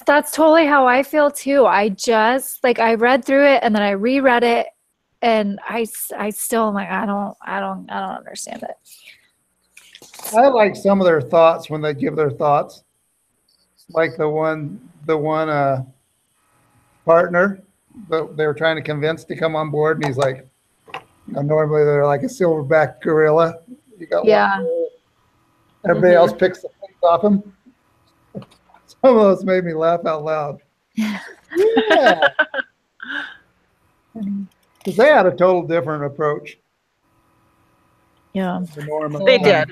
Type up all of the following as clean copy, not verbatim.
That's totally how I feel too. I just like I read through it and then I reread it, and I still am like I don't understand it. I like some of their thoughts when they give their thoughts, like the one partner that they were trying to convince to come on board, and he's like, normally they're like a silverback gorilla. You got one. Everybody else picks the things off him. Some of those made me laugh out loud. Yeah. Because they had a total different approach. Yeah. They did.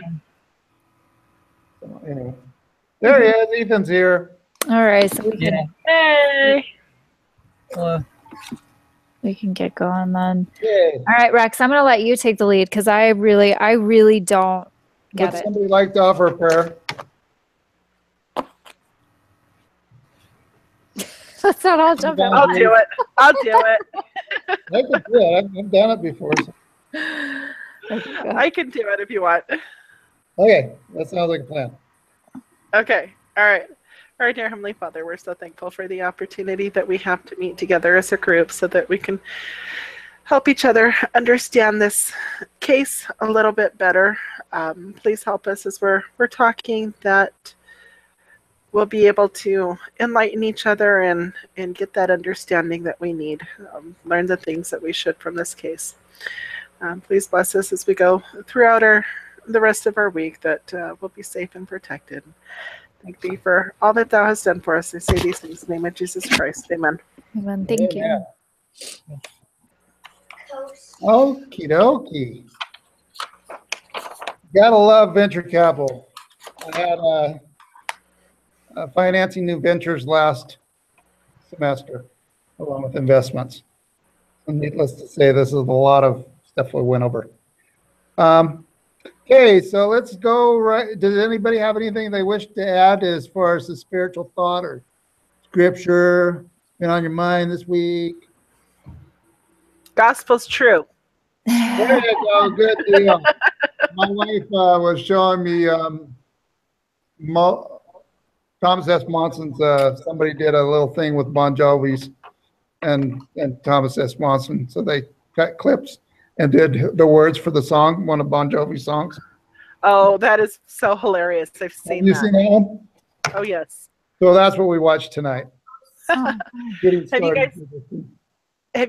So, anyway, there he is. Ethan's here. All right. So we can, Hey. we can get going then. Yay. All right, Rex, I'm going to let you take the lead because I really don't get Would it. somebody like to offer a prayer? Let's not all jump in. I'll do it. I'll do it. I could do it. I've done it before. So. I can do it if you want. Okay, that sounds like a plan. Okay. All right. All right, dear Heavenly Father, we're so thankful for the opportunity that we have to meet together as a group so that we can help each other understand this case a little bit better. Please help us as we're talking, that we'll be able to enlighten each other and get that understanding that we need, learn the things that we should from this case. Please bless us as we go throughout the rest of our week, that we'll be safe and protected. Thank thee for all that thou hast done for us. I say these things in the name of Jesus Christ. Amen. Amen. Thank you. Okie dokie. Gotta love venture capital. I had financing new ventures last semester, along with investments. And needless to say, this is a lot of stuff we went over. Okay, so let's go right. Does anybody have anything they wish to add as far as the spiritual thought or scripture been on your mind this week? Gospel's true. There you go. Good deal. My wife was showing me Thomas S. Monson's. Somebody did a little thing with Bon Jovi's and Thomas S. Monson. So they cut clips and did the words for the song, one of Bon Jovi's songs. Oh, that is so hilarious. I've seen that. Have you seen that one? Oh, yes. So that's what we watched tonight. Have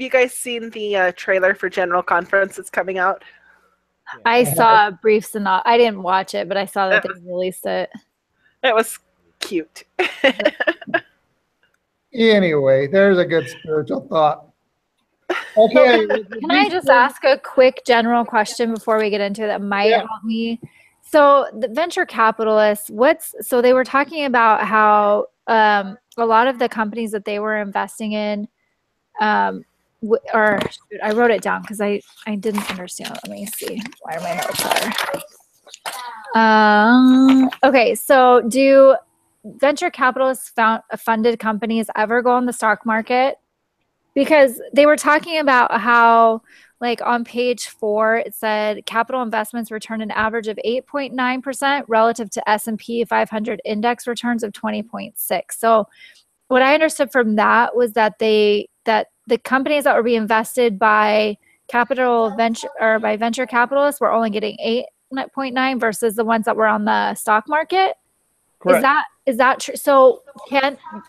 you guys seen the trailer for General Conference that's coming out? I saw a brief synopsis. I didn't watch it, but I saw that they released it. It was cute. Anyway, there's a good spiritual thought. Okay. Can I just ask a quick general question before we get into it that might help me? So the venture capitalists, so they were talking about how a lot of the companies that they were investing in, I wrote it down because I didn't understand. Let me see where my notes are. Okay, so do venture capitalists funded companies ever go on the stock market? Because they were talking about how, like on page 4, it said capital investments returned an average of 8.9% relative to S&P 500 index returns of 20.6. So what I understood from that was that the companies that were being invested by venture capitalists were only getting 8.9 versus the ones that were on the stock market. Correct. Is that true? So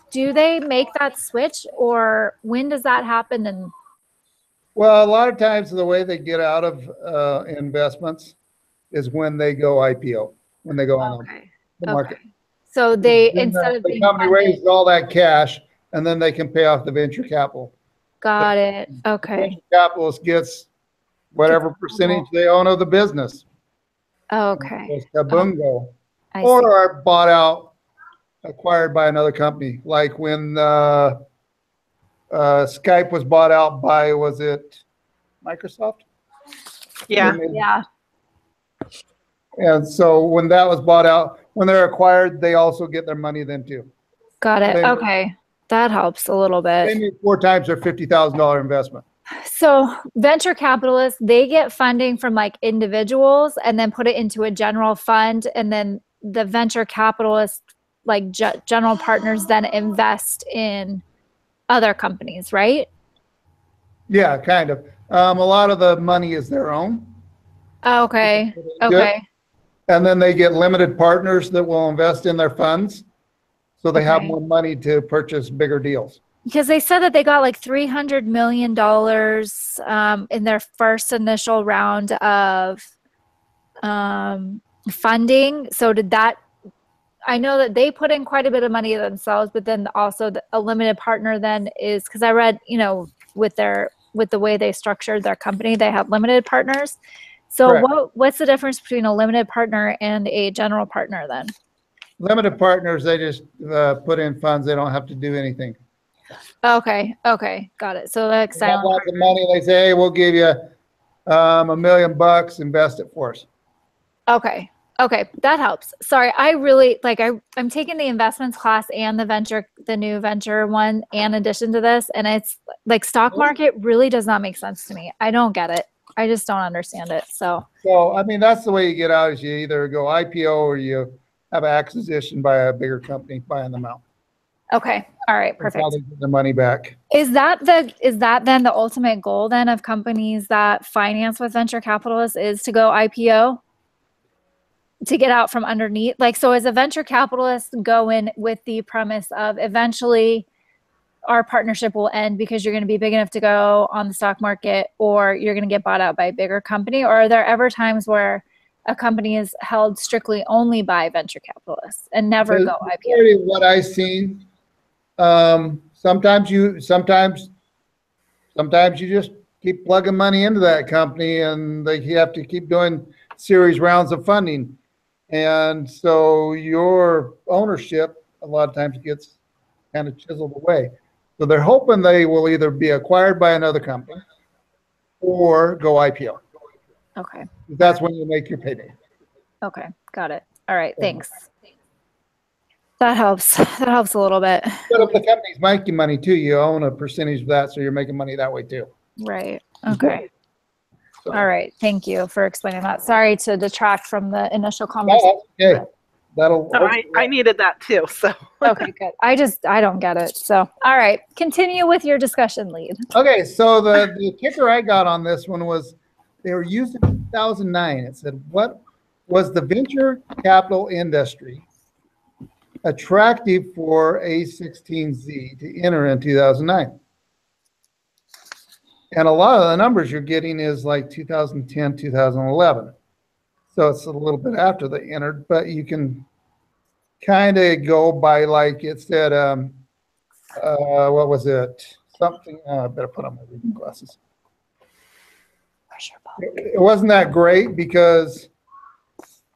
do they make that switch, or when does that happen? And well, a lot of times the way they get out of investments is when they go IPO, when they go on the market. So they then instead of the company raises all that cash, and then they can pay off the venture capital. Got it. Okay. The venture capitalist gets whatever percentage they own of the business. Okay. Kabungo. I Or see. are bought out, acquired by another company, like when Skype was bought out by, was it Microsoft? Yeah. Yeah. And so when that was bought out, when they're acquired, they also get their money then too. Got it. Okay. That helps a little bit. They need 4 times their $50,000 investment. So venture capitalists, they get funding from like individuals and then put it into a general fund, and then the venture capitalist like general partners then invest in other companies, right? Yeah, kind of. A lot of the money is their own. Okay. Okay. And then they get limited partners that will invest in their funds. So they have more money to purchase bigger deals. Because they said that they got like $300 million in their first initial round of funding. So did that, I know that they put in quite a bit of money themselves, but then also a limited partner then is, because I read, you know, with the way they structured their company, they have limited partners. So what's the difference between a limited partner and a general partner then? Limited partners, they just put in funds. They don't have to do anything. Okay. Okay. Got it. So like silent lots of money. They say, hey, we'll give you $1 million, invest it for us. Okay. Okay. That helps. Sorry. I really like, I'm taking the investments class and the new venture one, in addition to this. And it's like stock market really does not make sense to me. I don't get it. I just don't understand it. So, I mean, that's the way you get out is you either go IPO or you have an acquisition by a bigger company buying them out. Okay. All right. Perfect. How they get the money back. Is that then the ultimate goal then of companies that finance with venture capitalists is to go IPO? To get out from underneath? Like, so as a venture capitalist go in with the premise of eventually our partnership will end because you're going to be big enough to go on the stock market, or you're going to get bought out by a bigger company? Or are there ever times where a company is held strictly only by venture capitalists and never go IPO? What I've seen, sometimes you just keep plugging money into that company, and you have to keep doing series rounds of funding. And so your ownership a lot of times gets kind of chiseled away. So they're hoping they will either be acquired by another company or go IPO. Okay. That's when you make your payday. Okay. Got it. All right. Thanks. That helps. That helps a little bit. But if the company's making money too, you own a percentage of that, so you're making money that way too. Right. Okay. All right. Thank you for explaining that. Sorry to detract from the initial conversation. Okay. I needed that too. So okay, good. I don't get it. So all right. Continue with your discussion lead. Okay, so the kicker I got on this one was they were used in 2009. It said, what was the venture capital industry attractive for a16z to enter in 2009? And a lot of the numbers you're getting is like 2010, 2011. So it's a little bit after they entered, but you can kind of go by, like it said, what was it? Something, I better put on my reading glasses. It wasn't that great because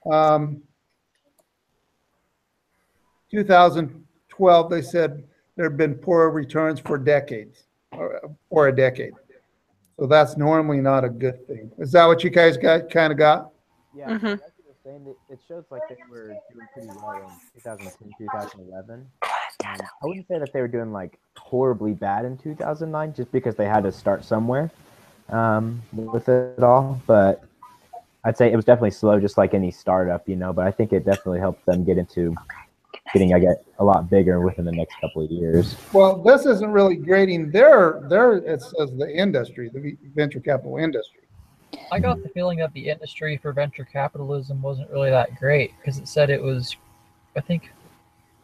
2012, they said there have been poor returns for decades, or a decade. So that's normally not a good thing. Is that what you guys kind of got? Yeah, that's what I was saying. It shows like they were doing pretty well in 2010, 2011. I wouldn't say that they were doing like horribly bad in 2009, just because they had to start somewhere with it all. But I'd say it was definitely slow, just like any startup, you know. But I think it definitely helped them get into getting, a lot bigger within the next couple of years. Well, this isn't really grading their it says the industry, the venture capital industry. I got the feeling that the industry for venture capitalism wasn't really that great, because it said it was, I think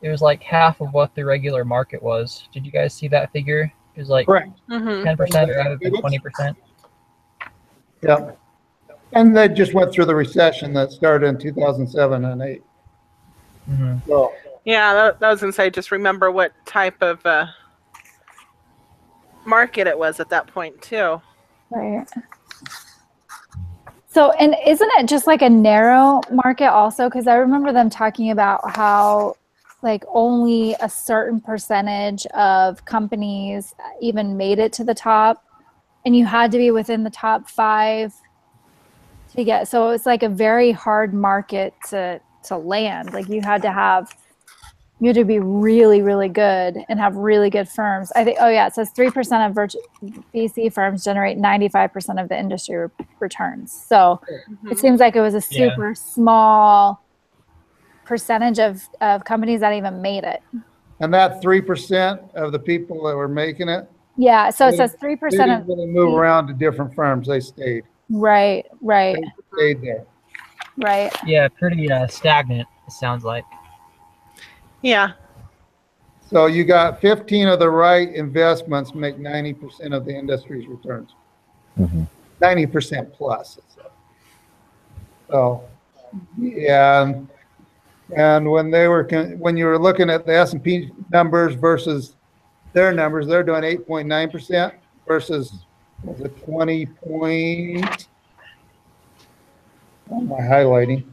it was like half of what the regular market was. Did you guys see that figure? It was like 10% rather than 20%. Yeah. And they just went through the recession that started in 2007 and 8. Mm-hmm. So, yeah, that was insane. Just remember what type of market it was at that point too. Right. So, and isn't it just like a narrow market also? Because I remember them talking about how like only a certain percentage of companies even made it to the top, and you had to be within the top 5 to get. So it's like a very hard market to land. Like you had to be really, really good and have really good firms. I think, it says 3% of VC firms generate 95% of the industry returns. So it seems like it was a super small percentage of companies that even made it. And that 3% of the people that were making it. Yeah. So it says They 3% didn't of. really move around to different firms. They stayed. Right. Right. They stayed there. Right. Yeah, pretty stagnant, it sounds like. Yeah. So you got 15 of the right investments make 90% of the industry's returns. 90% plus. So, yeah. And when you were looking at the S&P numbers versus their numbers, they're doing 8.9% versus was it 20 point? Oh, my highlighting.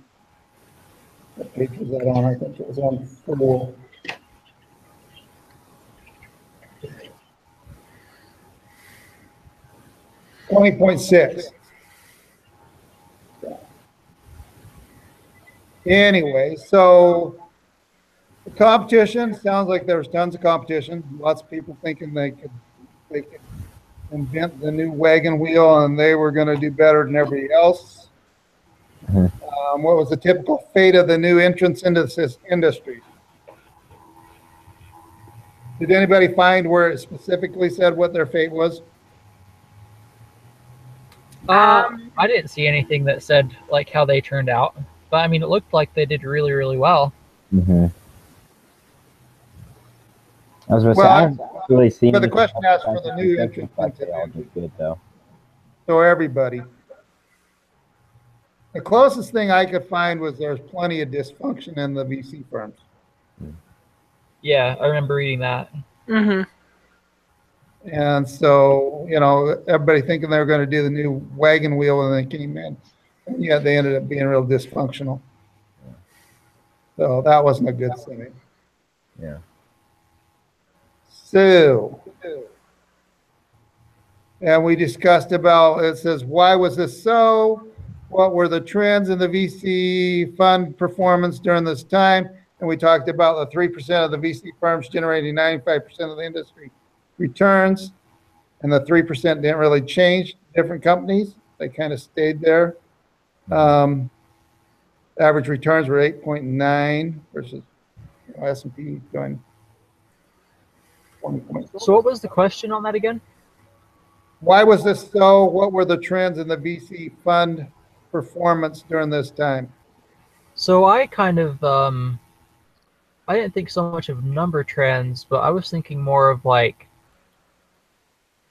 What page was that on? I think it was on 4. $20.6. Anyway, so the competition sounds like there's tons of competition. Lots of people thinking they could invent the new wagon wheel and they were going to do better than everybody else. What was the typical fate of the new entrants into this industry? Did anybody find where it specifically said what their fate was? I didn't see anything that said like how they turned out, but I mean, it looked like they did really, really well. I was going to say, I haven't really seen. But the question asked for the new entrants. They all did good though. So everybody. The closest thing I could find was there's plenty of dysfunction in the VC firms. Yeah, I remember reading that. And so, everybody thinking they were going to do the new wagon wheel and they came in. And yet they ended up being real dysfunctional. So that wasn't a good thing. Yeah. So, and we discussed about, it says, why was this so? What were the trends in the VC fund performance during this time? And we talked about the 3% of the VC firms generating 95% of the industry returns. And the 3% didn't really change. Different companies, they kind of stayed there. Average returns were 8.9 versus S&P going 20. So what was the question on that again? Why was this so? What were the trends in the VC fund performance during this time? So I kind of, I didn't think so much of number trends, but I was thinking more of like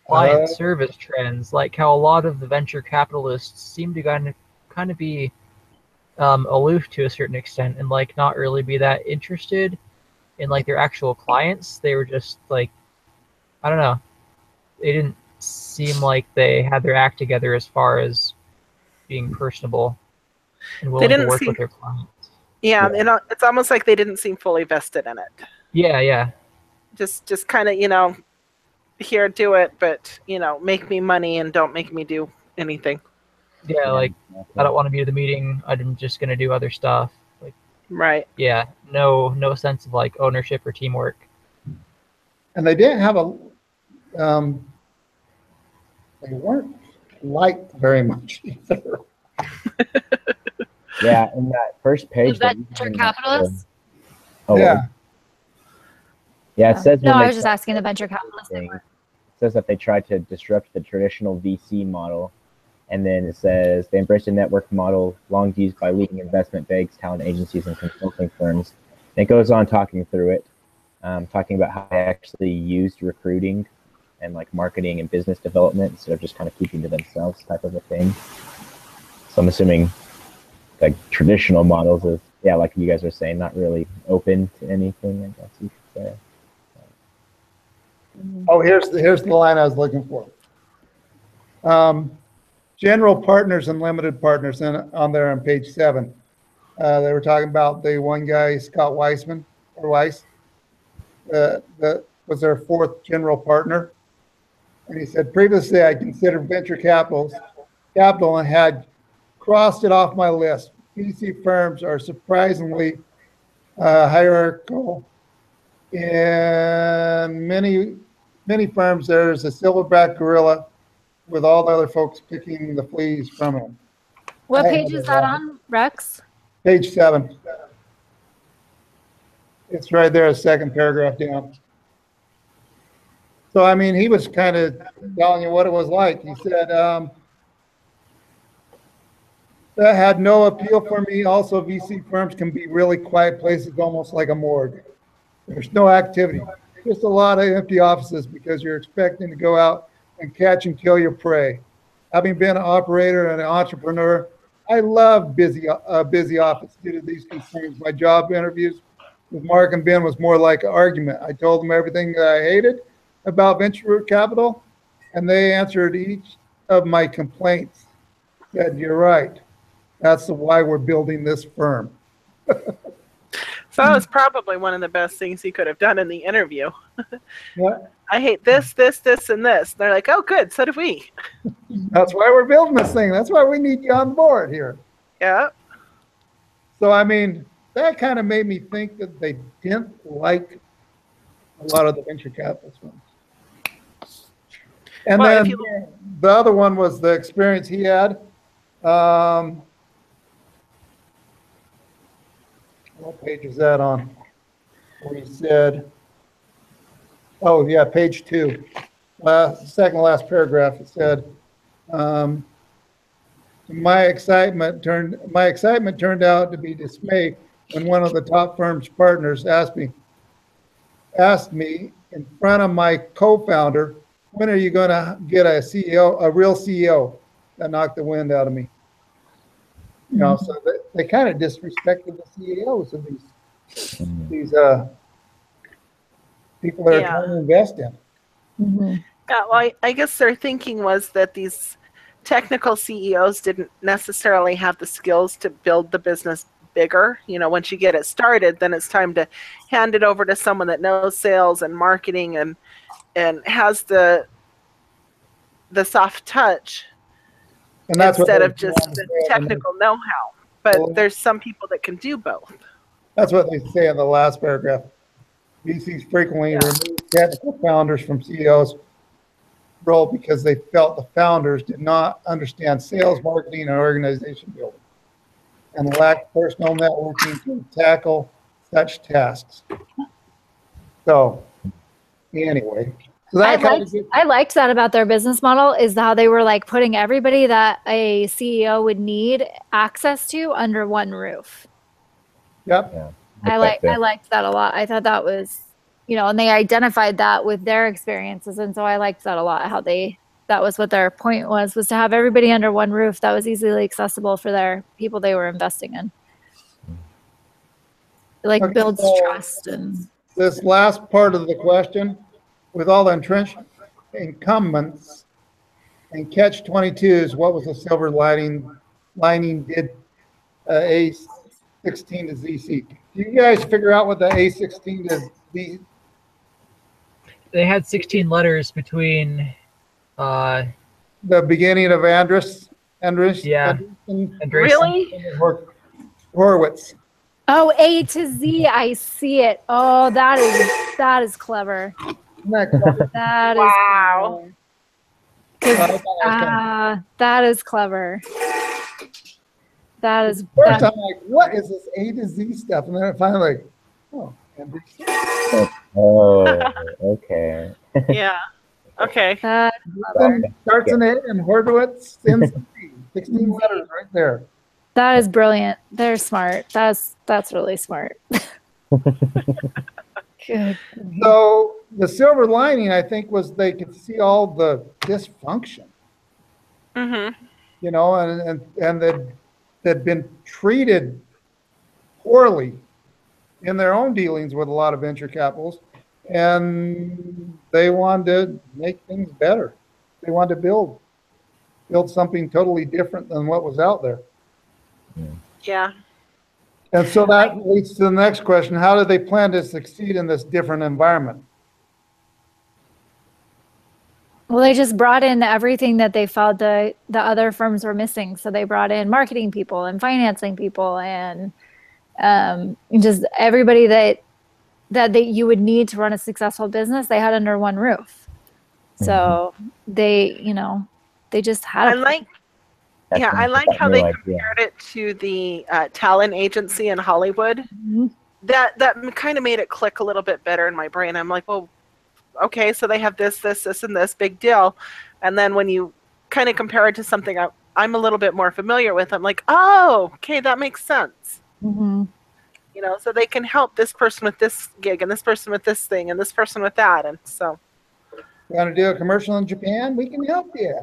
client service trends, like how a lot of the venture capitalists seem to kind of be aloof to a certain extent and like not really be that interested in like their actual clients. They were just like, I don't know, they didn't seem like they had their act together as far as being personable and willing to work with their clients. Yeah, it's almost like they didn't seem fully vested in it. Yeah. Just kind of, here, do it, but, make me money and don't make me do anything. Yeah, like, I don't want to be at the meeting. I'm just going to do other stuff. Like, right. Yeah, no sense of, like, ownership or teamwork. And they didn't have they weren't liked very much either. Yeah, in that first page. The venture capitalists? Yeah. Yeah, it says. No, I was just asking the venture capitalists. It says that they tried to disrupt the traditional VC model. And then it says they embraced a network model long used by leading investment banks, talent agencies, and consulting firms. And it goes on talking through it, talking about how they actually used recruiting and like marketing and business development instead of just kind of keeping to themselves type of a thing. So I'm assuming like traditional models of, yeah, like you guys are saying, not really open to anything, I guess you could say. Oh, here's the line I was looking for. General partners and limited partners on there on page 7. They were talking about the one guy, Scott Weiss, that was their 4th general partner. And he said, previously I considered venture capital and had crossed it off my list. VC firms are surprisingly hierarchical. In many firms, there's a silverback gorilla with all the other folks picking the fleas from him. What page is that on, Rex? Page 7. It's right there, a second paragraph down. So, I mean, he was kind of telling you what it was like. He said, that had no appeal for me. Also, VC firms can be really quiet places, almost like a morgue. There's no activity, just a lot of empty offices because you're expecting to go out and catch and kill your prey. Having been an operator and an entrepreneur, I love busy office due to these concerns. My job interviews with Mark and Ben was more like an argument. I told them everything that I hated about venture capital, and they answered each of my complaints. Said, "You're right. That's why we're building this firm." So that was probably one of the best things he could have done in the interview. What? I hate this, this, this, and this. They're like, oh, good, so do we. That's why we're building this thing. That's why we need you on board here. Yeah. So, I mean, that kind of made me think that they didn't like a lot of the venture capitalist firms. And Well, then the other one was the experience he had. What page is that on? Where he said, oh yeah, page 2, second to last paragraph. It said, my excitement turned out to be dismay when one of the top firm's partners asked me in front of my co-founder, when are you going to get a CEO, a real CEO? That knocked the wind out of me. You know, so they kind of disrespected the CEOs of these people that are trying to invest in. Mm-hmm. Yeah, well, I guess their thinking was that these technical CEOs didn't necessarily have the skills to build the business bigger. You know, once you get it started, then it's time to hand it over to someone that knows sales and marketing and has the soft touch. And that's instead what of just the technical know-how. But there's some people that can do both. That's what they say in the last paragraph. VCs frequently remove technical founders from CEOs' role because they felt the founders did not understand sales, marketing, and organization building, and lacked personal networking to tackle such tasks. So, anyway. So I liked that about their business model, is how they were like putting everybody that a CEO would need access to under one roof. Yep. Yeah, I liked that a lot. I thought that was, you know, and they identified that with their experiences, and so I liked that a lot. How that was what their point was to have everybody under one roof that was easily accessible for their people they were investing in. It like builds trust. And this last part of the question, with all the entrenched incumbents and catch-22s, what was the silver lining did a16 to Z seek? Do you guys figure out what the a16 to Z? They had 16 letters between The beginning of Andrus. Yeah. Really? Horowitz. oh, A to Z, I see it. Oh, that is clever. Isn't that clever? That is Wow. that is clever. That is First, I'm like, what is this A to Z stuff? And then I finally like, oh, Andrus. Oh, okay. Yeah. Okay. that Starts in A and Horowitz ends in Z. 16 letters right there. that is brilliant. They're smart. That's really smart. Good. So the silver lining, I think, was they could see all the dysfunction, Mm-hmm. you know, and they'd been treated poorly in their own dealings with a lot of venture capitals, and they wanted to make things better. They wanted to build something totally different than what was out there. Yeah. And so that leads to the next question. How do they plan to succeed in this different environment? Well, they just brought in everything that they felt the other firms were missing. So they brought in marketing people and financing people and just everybody that you would need to run a successful business. They had under one roof. So they, you know, they just had. I like how they compared it to the talent agency in Hollywood. Mm-hmm. that kind of made it click a little bit better in my brain. I'm like, well, okay, so they have this, and this, big deal. And then when you kind of compare it to something I'm a little bit more familiar with, I'm like, oh, okay, that makes sense. Mm-hmm. You know, so they can help this person with this gig and this person with this thing and this person with that. And so. You want to do a commercial in Japan? We can help you.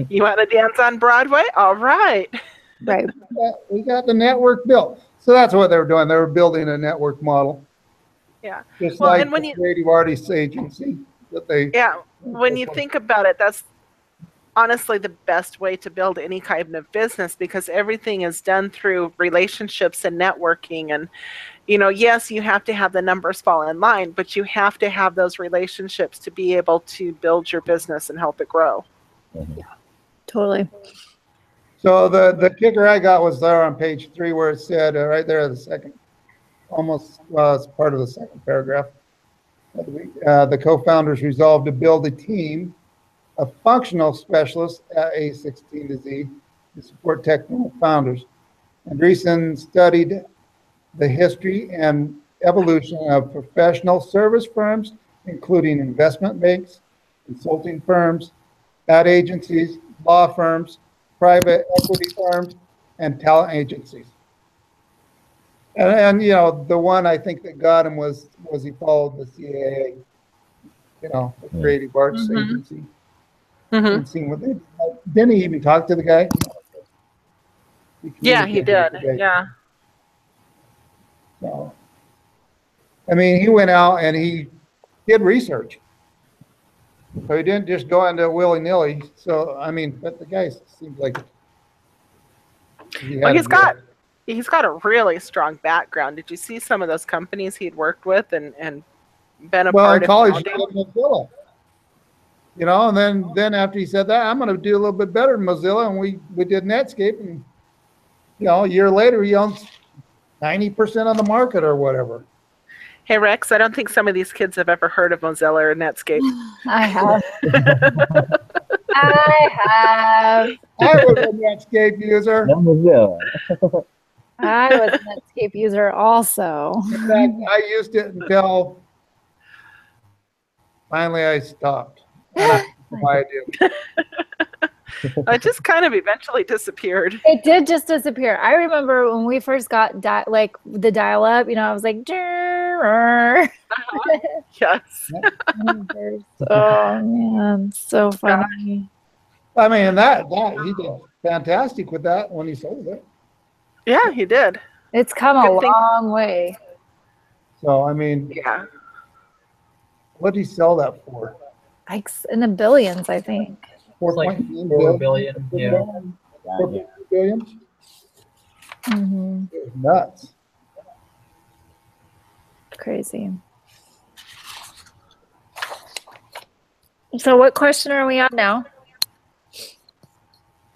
You want to dance on Broadway? All right. Right. We got the network built. So that's what they were doing. They were building a network model. Yeah. Just well, like and when the you, creative artists agency that they. yeah, when you think about it, that's honestly the best way to build any kind of business, because everything is done through relationships and networking. And, you know, yes, you have to have the numbers fall in line, but you have to have those relationships to be able to build your business and help it grow. Mhm. Totally. So the kicker I got was there on page 3 where it said right there, the second, almost, well, it's part of the second paragraph. The co-founders resolved to build a team of functional specialists at a16z to support technical founders. Andreessen studied the history and evolution of professional service firms, including investment banks, consulting firms, ad agencies, law firms, private equity firms, and talent agencies. And you know, the one I think that got him was he followed the CAA, you know, the Creative Arts Agency, and seen what they didn't he even talk to the guy? Yeah, he did. Yeah. So, I mean, he went out and he did research. So he didn't just go into willy-nilly. So, I mean, but the guy seems like Well, he's got a really strong background. Did you see some of those companies he'd worked with and been a part in of? college, he did Mozilla. You know, and then after he said that, I'm going to do a little bit better than Mozilla, and we did Netscape, and you know, a year later he owns 90% of the market or whatever. Hey Rex, I don't think some of these kids have ever heard of Mozilla or Netscape. I have. I have. I was a Netscape user. No Mozilla. I was a Netscape user also. In fact, I used it until finally I stopped. I don't know why I did. It just kind of eventually disappeared. It did just disappear. I remember when we first got like the dial up, you know, I was like, Yes. Oh man, so funny. I mean, that he did fantastic with that when he sold it. Yeah, he did. It's come a long way. So, I mean, yeah. What did he sell that for? Like in the billions, I think. It's like 4 billion. Yeah. 4 billion? Mm-hmm. It was nuts. Crazy. So what question are we on now?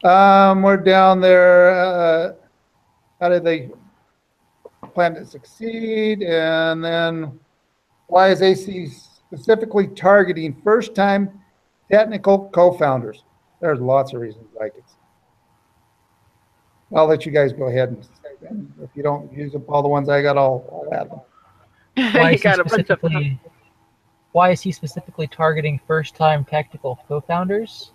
We're down there. How did they plan to succeed? And then why is AC specifically targeting first-time technical co-founders? There's lots of reasons I could see. I'll let you guys go ahead and say them. If you don't use up all the ones I got, I'll add them. Why is he specifically targeting first-time technical co-founders?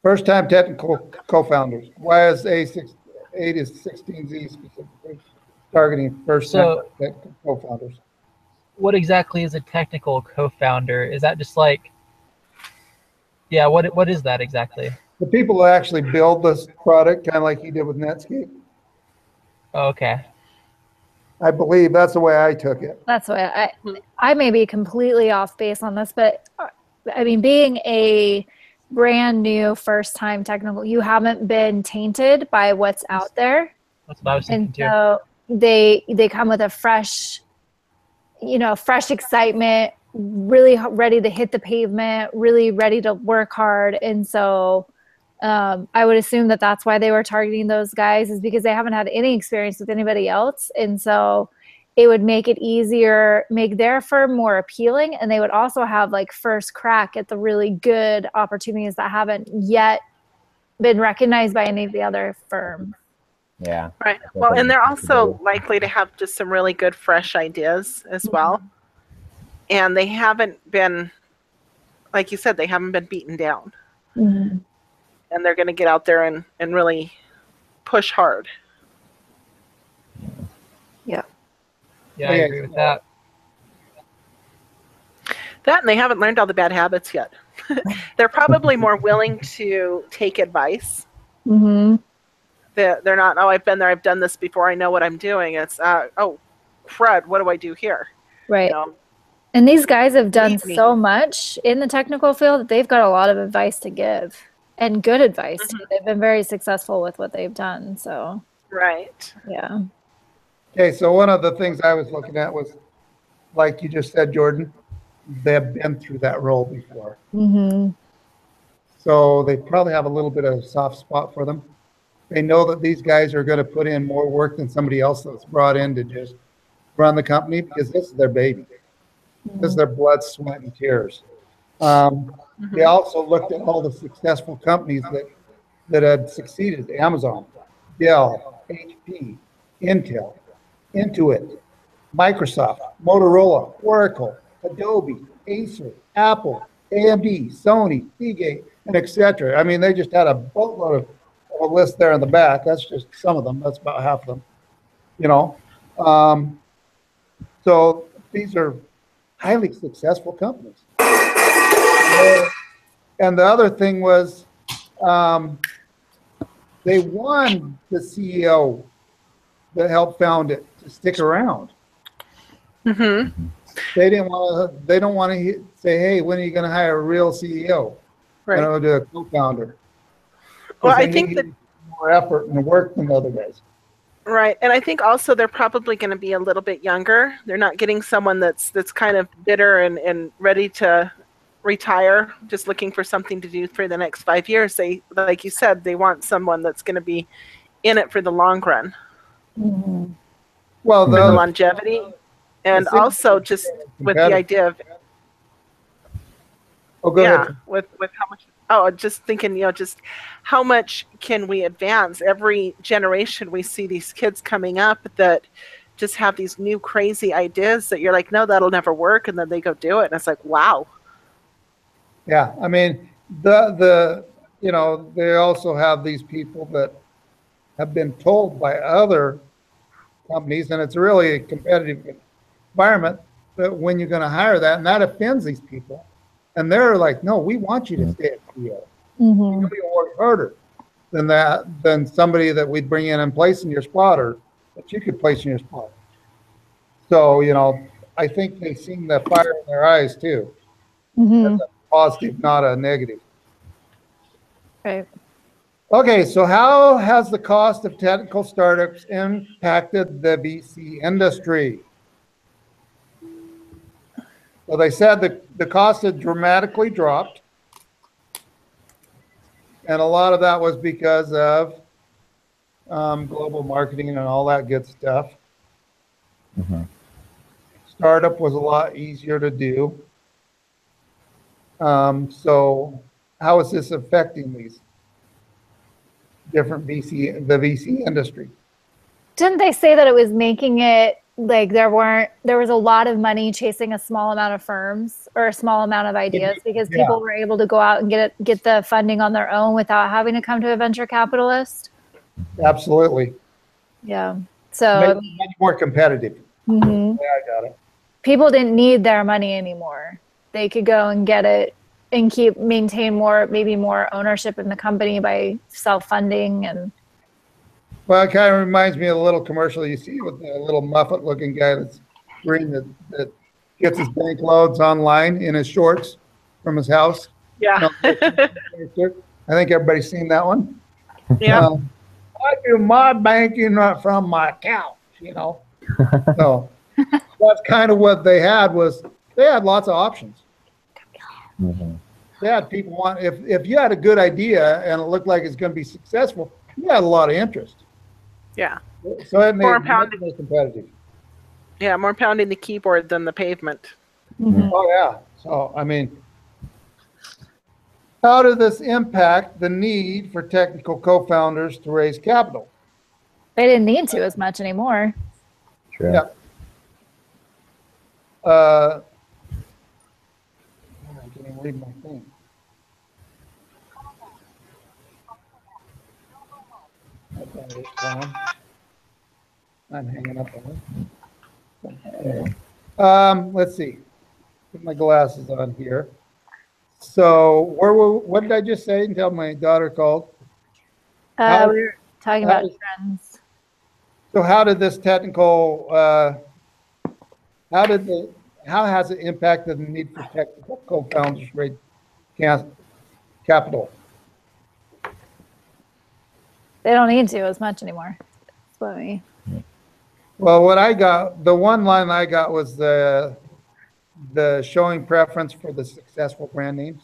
First-time technical co-founders. Why is a16z specifically targeting first-time technical co-founders? What exactly is a technical co-founder? Is that just like, yeah, what is that exactly? The people who actually build this product, kind of like he did with Netscape. Oh, okay. I believe that's the way I took it. That's why I may be completely off base on this, but I mean, being a brand new first time technical, you haven't been tainted by what's out there. That's what I was thinking too. So they come with a fresh, you know, fresh excitement, really ready to hit the pavement, really ready to work hard. And so I would assume that that's why they were targeting those guys, is because they haven't had any experience with anybody else. And so it would make it easier, make their firm more appealing. And they would also have like first crack at the really good opportunities that haven't yet been recognized by any of the other firms. Yeah. Right. Well, and they're also likely to have just some really good fresh ideas as well. And they haven't been, like you said, they haven't been beaten down. Mm-hmm. And they're going to get out there and really push hard. Yeah. Yeah, I agree with that. That, and they haven't learned all the bad habits yet. They're probably more willing to take advice. Mm-hmm. They're not, oh, I've been there, I've done this before, I know what I'm doing. It's, oh, crud, what do I do here? Right. You know, and these guys have done lead me. so much in the technical field that they've got a lot of advice to give, and good advice. Mhm. They've been very successful with what they've done. So, Right. yeah. Okay, so one of the things I was looking at was, like you just said, Jordan, they've been through that role before. Mm-hmm. So they probably have a little bit of a soft spot for them. They know that these guys are going to put in more work than somebody else that's brought in to just run the company, because this is their baby. This is their blood, sweat, and tears. They also looked at all the successful companies that had succeeded: Amazon, Dell, HP, Intel, Intuit, Microsoft, Motorola, Oracle, Adobe, Acer, Apple, AMD, Sony, Seagate, and etc. I mean, they just had a boatload of a list there in the back. That's just some of them. That's about half of them. You know, so these are highly successful companies. And the other thing was, they won the CEO that helped found it to stick around. Mm-hmm. They didn't want to. They don't want to say, "Hey, when are you going to hire a real CEO?" Right. You know, to a co-founder. Well, They I think need that, more effort and work than the other guys. right, and I think also they're probably going to be a little bit younger. They're not getting someone that's kind of bitter and ready to retire, just looking for something to do for the next 5 years. They, like you said, they want someone that's going to be in it for the long run, Mm-hmm. Well, for the longevity, and also just with the idea of, oh, go yeah, ahead. with how much. Oh, just thinking, just how much can we advance? Every generation we see these kids coming up that just have these new crazy ideas that you're like, no, that'll never work, and then they go do it, and it's like, wow. Yeah, I mean, the they also have these people that have been told by other companies, and it's really a competitive environment, that when you're going to hire that, and that offends these people, and they're like, no, we want you to stay at CEO. Mm-hmm. You'll work harder than somebody that we'd bring in and place in your spot, or that you could place in your spot. So, I think they've seen the fire in their eyes too. Mm-hmm. That's a positive, not a negative. Right. Okay, so how has the cost of technical startups impacted the VC industry? Well, they said the cost had dramatically dropped, and a lot of that was because of global marketing and all that good stuff. Mm-hmm. Startup was a lot easier to do. So how is this affecting these different the VC industry? Didn't they say that it was making it like there was a lot of money chasing a small amount of firms or a small amount of ideas, because people were able to go out and get the funding on their own without having to come to a venture capitalist? Absolutely. Yeah. So much more competitive. Mm-hmm. Yeah, I got it. People didn't need their money anymore. They could go and get it and maintain maybe more ownership in the company by self-funding. And well, it kind of reminds me of a little commercial you see with a little Muppet-looking guy that's green that gets his bank loads online in his shorts from his house. Yeah. I think everybody's seen that one. Yeah. I do my banking from my couch, So that's kind of what they had. They had lots of options. Mm-hmm. They had people if you had a good idea and it looked like it's going to be successful, you had a lot of interest. Yeah. So it made it more pounding. competitive. Yeah, more pounding the keyboard than the pavement. Mm-hmm. Oh yeah. So I mean, how does this impact the need for technical co-founders to raise capital? They didn't need to as much anymore. True. Yeah. I can't even read my thing. I'm hanging up on it. Let's see. Put my glasses on here. So what did I just say until my daughter called? We were talking about trends. So how did this technical, how has it impacted the need for technical co-founders raise capital? They don't need to as much anymore. That's what I mean. Well, what I got, the one line I got was the showing preference for the successful brand names.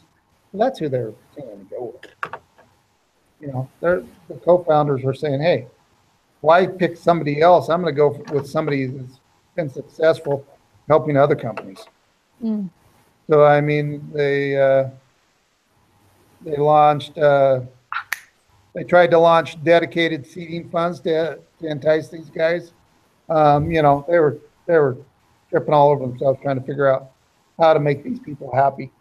Well, that's who they're saying to go with. You know, the co-founders are saying, hey, why pick somebody else? I'm going to go with somebody who's been successful helping other companies. Mm. So, I mean, they launched, they tried to launch dedicated seeding funds to entice these guys. You know, they were tripping all over themselves trying to figure out how to make these people happy.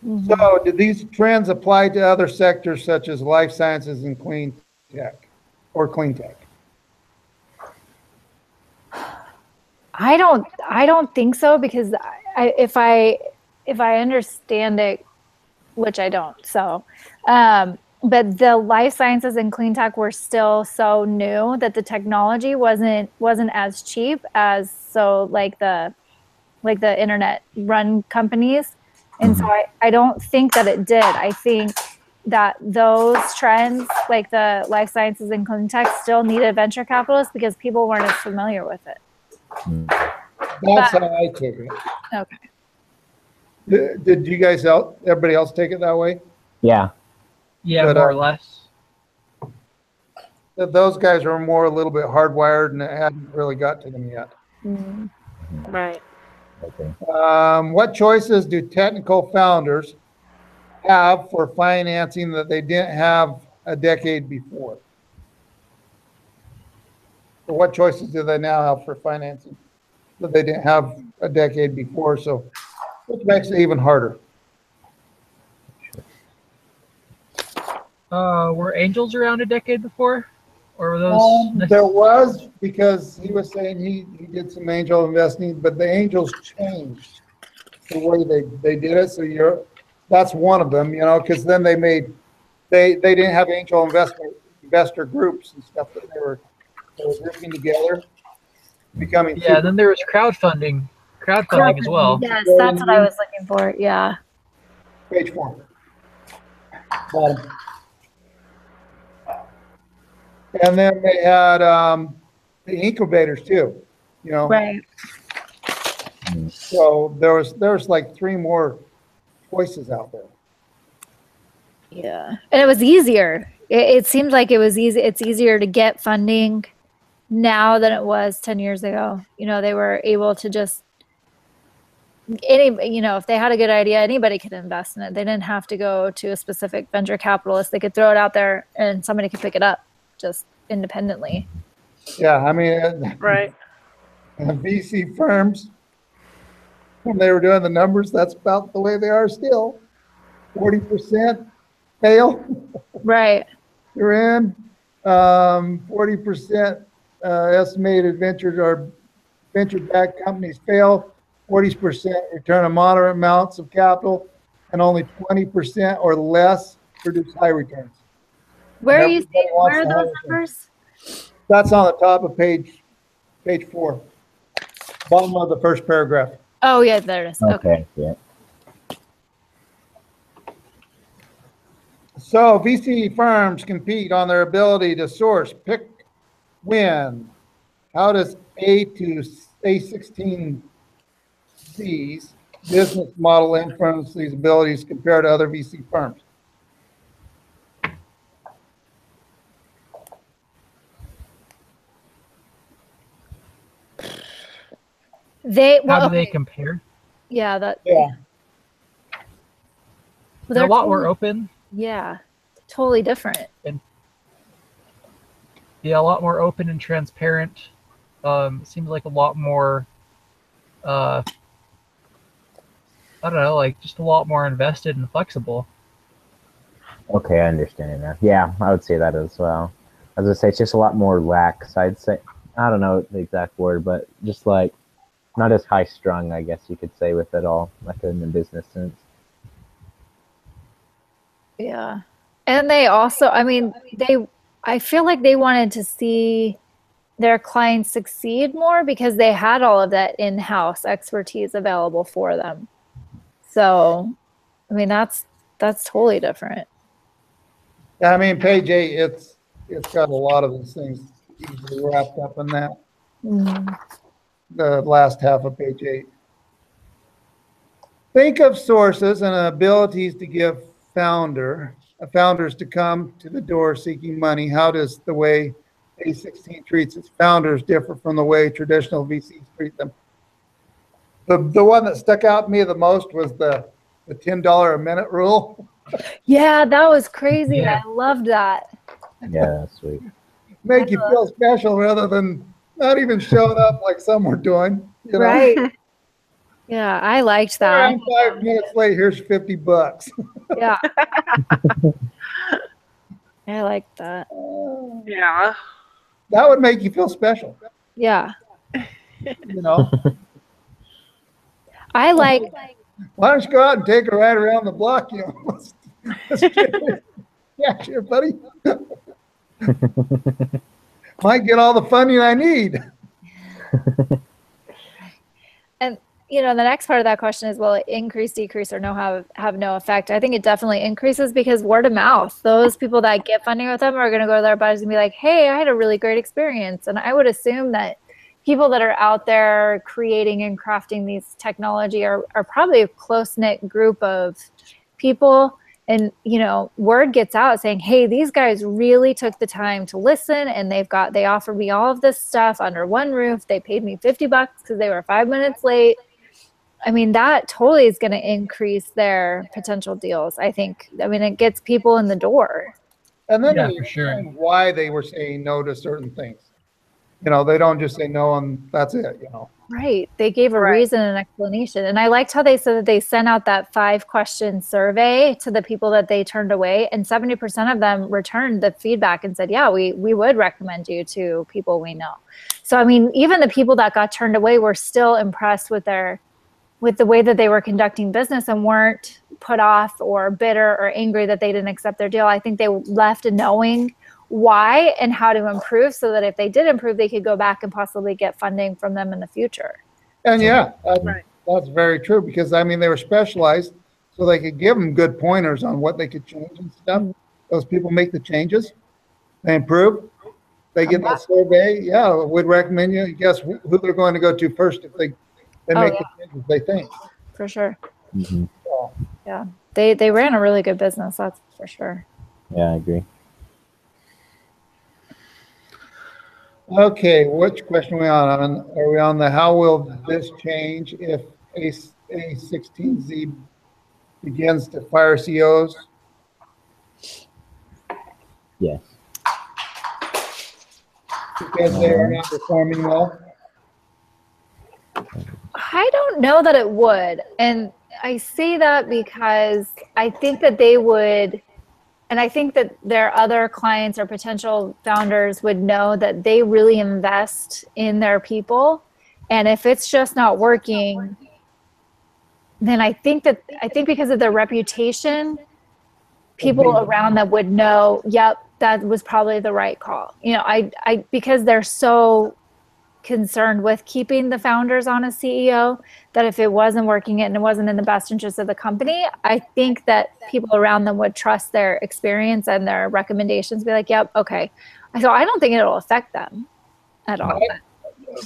Mm-hmm. So did these trends apply to other sectors such as life sciences and clean tech or clean tech? I don't think so, because if I understand it, which I don't, so but the life sciences and clean tech were still so new that the technology wasn't as cheap as like the internet run companies. And so I don't think that it did. I think that those trends, like the life sciences and clean tech, still needed venture capitalists because people weren't as familiar with it. That's how I took it. Okay. Did you guys everybody else take it that way? Yeah. Yeah, But, more or less. Those guys are more a little bit hardwired and it hadn't really got to them yet. Mm. Right. Okay. What choices do technical founders have for financing that they didn't have a decade before? So what choices do they now have for financing that they didn't have a decade before? So which makes it even harder. Were angels around a decade before? Or were those? There was, because he was saying he did some angel investing, but the angels changed the way they did it. So that's one of them, you know, because then they didn't have angel investor groups and stuff that they were grouping together, becoming. Yeah, then there was crowdfunding as well. Yes, that's what I was looking for. Yeah. Page 4. Bottom. And then they had the incubators too, you know. Right. So there's like 3 more choices out there. Yeah, and it was easier. It seemed like it was easy. It's easier to get funding now than it was 10 years ago. You know, they were able to just if they had a good idea, anybody could invest in it. They didn't have to go to a specific venture capitalist. They could throw it out there and somebody could pick it up just independently. Yeah, I mean, Right. VC firms, when they were doing the numbers, that's about the way they are still. 40% fail. Right. You're in. 40% estimated venture-backed companies fail. 40% return on moderate amounts of capital, and only 20% or less produce high returns. Where are you seeing? Where are those numbers? That's on the top of page 4, bottom of the first paragraph. Oh yeah, there it is. Okay. Yeah. So VC firms compete on their ability to source, pick, win. How does a16z's business model influence these abilities compared to other VC firms? How do they compare? Yeah, Yeah. They're a lot more open. Yeah, totally different. Yeah, a lot more open and transparent. Seems like a lot more, I don't know, like just a lot more invested and flexible. Okay, I understand it now. Yeah, I would say that as well. As I say, it's just a lot more lax. I'd say, I don't know the exact word, but just like not as high strung, I guess you could say, with it all, like in the business sense. Yeah. And they also, I mean, I feel like they wanted to see their clients succeed more because they had all of that in-house expertise available for them. So, I mean, that's totally different. Yeah, I mean, page 8, it's got a lot of those things easily wrapped up in that. The last half of page 8. Think of sources and abilities to give founders to come to the door seeking money. How does the way A16 treats its founders differ from the way traditional VCs treat them? The one that stuck out to me the most was the $10 a minute rule. Yeah, that was crazy. Yeah. I loved that. Yeah, that's sweet. Make you feel special rather than not even showing up like some were doing. You know? Right. Yeah, I liked Sorry, that. I'm 5 minutes late. Here's $50. Yeah. I liked that. Yeah. That would make you feel special. Yeah. You know, I like, why don't you go out and take a ride around the block? You know, let's yeah, here, buddy. Might get all the funding I need. and the next part of that question is, will it increase, decrease, or have no effect? I think it definitely increases because word of mouth. Those people that get funding with them are going to go to their buddies and be like, hey, I had a really great experience. And I would assume that people that are out there creating and crafting these technology are probably a close-knit group of people. And, word gets out saying, hey, these guys really took the time to listen, and they offered me all of this stuff under one roof. They paid me $50 because they were 5 minutes late. I mean, that totally is going to increase their potential deals. I think, it gets people in the door. And then Yeah, you for sure. explain why they were saying no to certain things. They don't just say no and that's it, Right. They gave a Right. reason and explanation. And I liked how they said that they sent out that 5-question survey to the people that they turned away. And 70% of them returned the feedback and said, yeah, we would recommend you to people we know. So, even the people that got turned away were still impressed with the way that they were conducting business and weren't put off or bitter or angry that they didn't accept their deal. I think they left knowing why and how to improve, so that if they did improve, they could go back and possibly get funding from them in the future. And yeah, Right. that's very true because they were specialized, so they could give them good pointers on what they could change and stuff. Those people make the changes, they improve, they get that survey. Yeah, would recommend you. Guess who they're going to go to first if they make the changes they think. For sure. Mm-hmm. So, Yeah. They ran a really good business, that's for sure. Yeah, I agree. okay, which question are we on? Are we on the how will this change if a16z begins to fire CEOs? Yes. Because they are not performing well? I don't know that it would. And I say that because I think that they would, and I think that their other clients or potential founders would know that they really invest in their people. And if it's just not working, then I think because of their reputation, people around them would know, yep, that was probably the right call. Because they're so concerned with keeping the founders on as CEO, that if it wasn't working and it wasn't in the best interest of the company, I think that people around them would trust their experience and their recommendations, be like, yep, okay. So I don't think it'll affect them at all.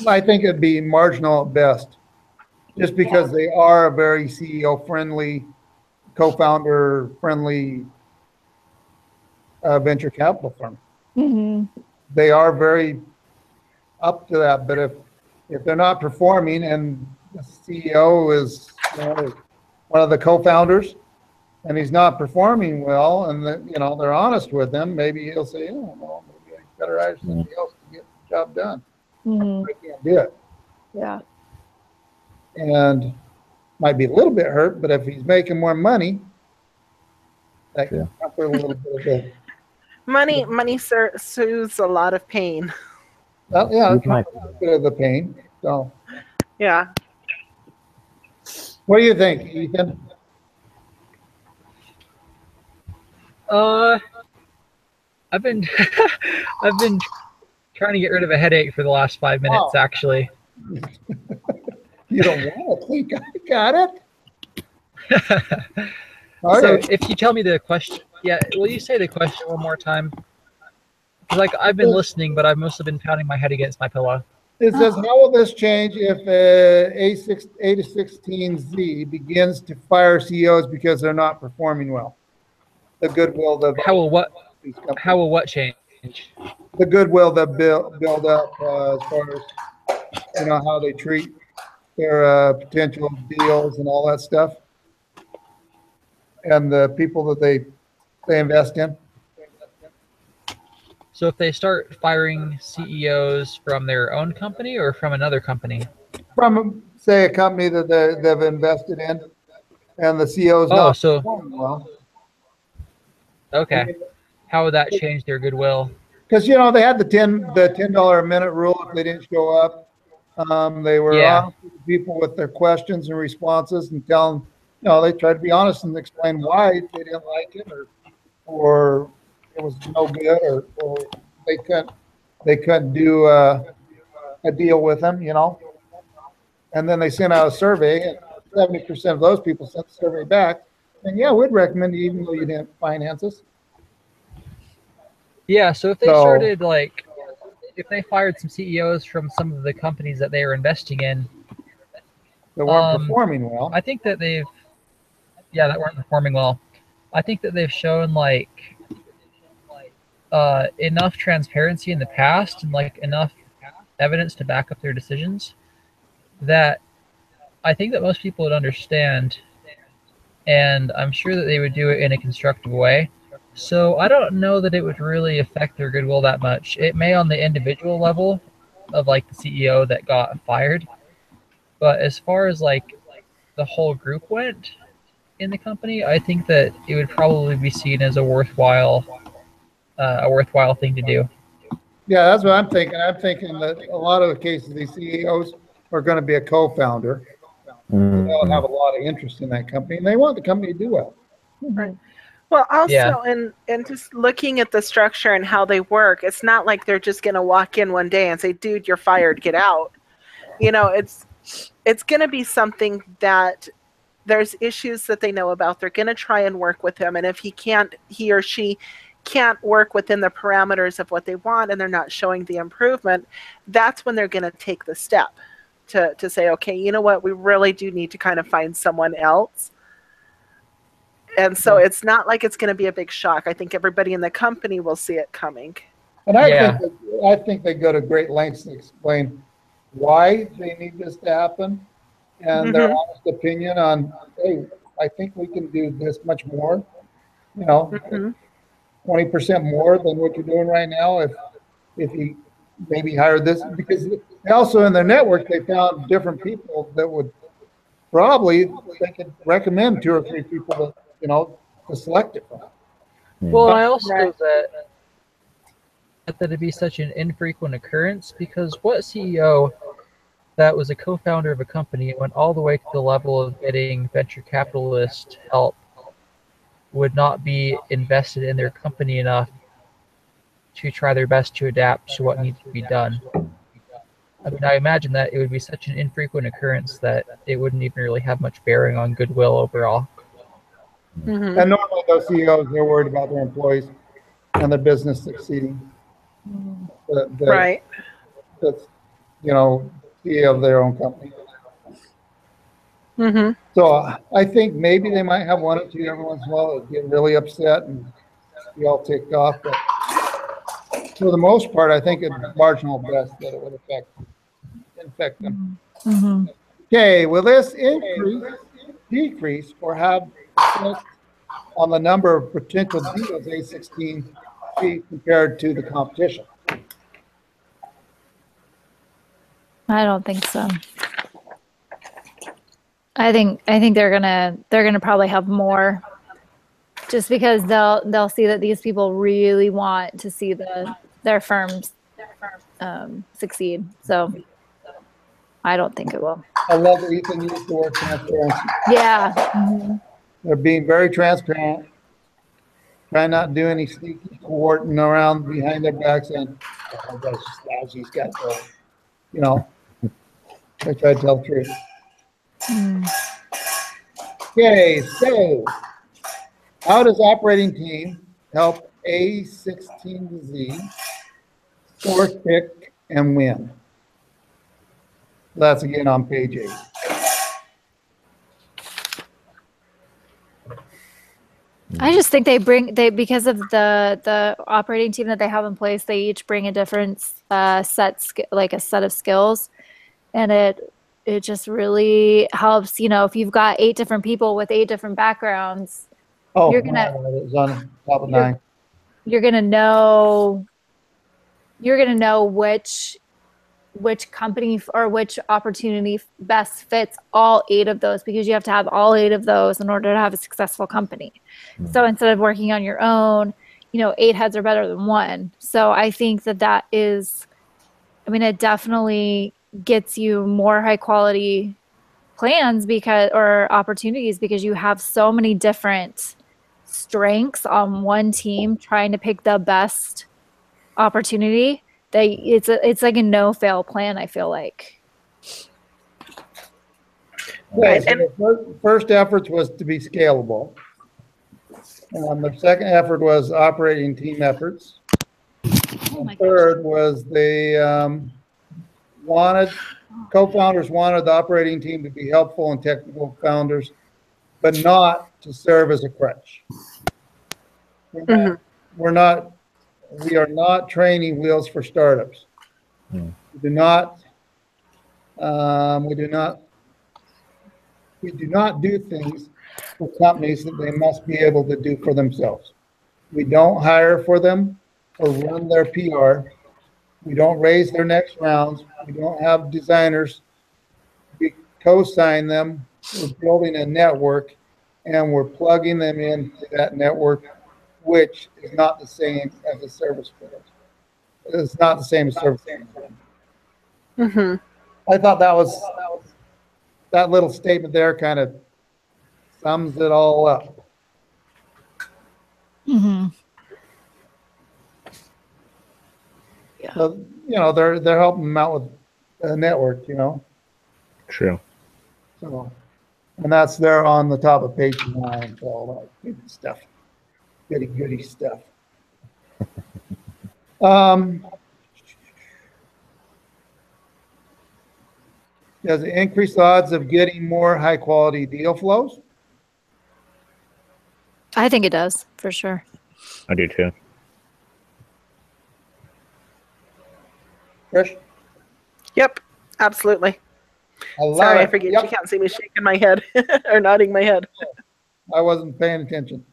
I think it'd be marginal at best, just because they are a very CEO-friendly, co-founder-friendly venture capital firm. Mm-hmm. They are very up to that, but if they're not performing and the CEO is one of the co-founders and he's not performing well, and they're honest with them, maybe he'll say, oh, well, maybe Better hire somebody else to get the job done. Mhm. I can't do it. Yeah. And might be a little bit hurt, but if he's making more money, that can comfort a little bit of the. Money soothes a lot of pain. Well, yeah, it's a bit of the pain. So, Yeah. what do you think, Ethan? I've been I've been trying to get rid of a headache for the last 5 minutes, actually. You don't want to think. I got it. So Okay. if you tell me the question, will you say the question one more time? Because like I've been listening, but I've mostly been pounding my head against my pillow. It says, how will this change if a16z begins to fire CEOs because they're not performing well? The goodwill that How will what change? The goodwill that build up as far as how they treat their potential deals and all that stuff, and the people that they invest in. So if they start firing CEOs from their own company or from another company? From, say, a company that they've invested in, and the CEO's not performing well. Okay. How would that change their goodwill? Because they had the $10 a minute rule if they didn't show up. They were honest with people with their questions and responses and tell them, they tried to be honest and explain why they didn't like it or it was no good or they couldn't do a deal with them, And then they sent out a survey, and 70% of those people sent the survey back. And we'd recommend you even though you didn't finance us. Yeah, so if they started if they fired some CEOs from some of the companies that they were investing in that weren't performing well, I think that that weren't performing well. I think that they've shown enough transparency in the past and enough evidence to back up their decisions that I think that most people would understand, and I'm sure that they would do it in a constructive way. So I don't know that it would really affect their goodwill that much. It may on the individual level of the CEO that got fired, but as far as the whole group went in the company, I think that it would probably be seen as a worthwhile thing to do. Yeah, that's what I'm thinking. I'm thinking that a lot of the cases, these CEOs are going to be a co-founder. They'll have a lot of interest in that company, and they want the company to do well. Right. Well, also, and just looking at the structure and how they work, it's not like they're just going to walk in one day and say, "Dude, you're fired. Get out." It's going to be something that there's issues that they know about. They're going to try and work with him, and if he or she can't work within the parameters of what they want, and they're not showing the improvement, that's when they're going to take the step to say, okay, you know what, we really do need to kind of find someone else. And so it's not like it's going to be a big shock. I think everybody in the company will see it coming. And I think they go to great lengths to explain why they need this to happen and their honest opinion on, hey, I think we can do this much more, 20% more than what you're doing right now if you maybe hired this. Because also in their network, they found different people that would they could recommend 2 or 3 people to select it from. Well, I also know that it'd be such an infrequent occurrence, because what CEO that was a co-founder of a company and went all the way to the level of getting venture capitalist help would not be invested in their company enough to try their best to adapt to what needs to be done? I mean, I imagine that it would be such an infrequent occurrence that it wouldn't even really have much bearing on goodwill overall. And normally those CEOs, they're worried about their employees and their business succeeding. Right. That's, CEO of their own company. So I think maybe they might have 1 or 2 every once in a while that get really upset and be all ticked off. But for the most part, I think it's marginal best that it would infect them. Okay, will this increase, decrease, or have effect on the number of potential deals A16Z compared to the competition? I don't think so. I think they're gonna probably have more, just because they'll see that these people really want to see their firms succeed. So I don't think it will. I love that Ethan used the word transparency. Yeah. Mm-hmm. They're being very transparent. Try not to do any sneaky courting around behind their backs and, oh, that's lousy. He's got the, you know, they try to tell the truth. Okay, so how does operating team help a16z source, pick, and win? That's again on page 8. I just think because of the operating team that they have in place, they each bring a different like a set of skills, and it just really helps. You know, if you've got 8 different people with 8 different backgrounds, Oh, it was on top of 9. You're gonna know which company or which opportunity best fits all 8 of those, because you have to have all 8 of those in order to have a successful company. So instead of working on your own, you know, 8 heads are better than 1. So I think that is, I mean, it definitely gets you more high quality plans or opportunities, because you have so many different strengths on one team trying to pick the best opportunity. It's like a no-fail plan, I feel like. Right. So the first effort was to be scalable. The second effort was operating team efforts. The third was they co-founders wanted the operating team to be helpful and technical founders, but not to serve as a crutch. We are not training wheels for startups. We do not do things for companies that they must be able to do for themselves. We don't hire for them or run their PR. We don't raise their next rounds. We don't have designers. We co-sign them. We're building a network, and we're plugging them into that network, which is not the same as a service provider. It's not the same as service provider. I thought that little statement there kind of sums it all up. Yeah. So, you know, they're helping them out with a network, you know. True. So, and that's there on the top of page 9. So all that good stuff, goody stuff. Does it increase the odds of getting more high quality deal flows? I think it does, for sure. I do too. Trish? Yep, absolutely. Sorry, I forget. You can't see me shaking my head or nodding my head. I wasn't paying attention.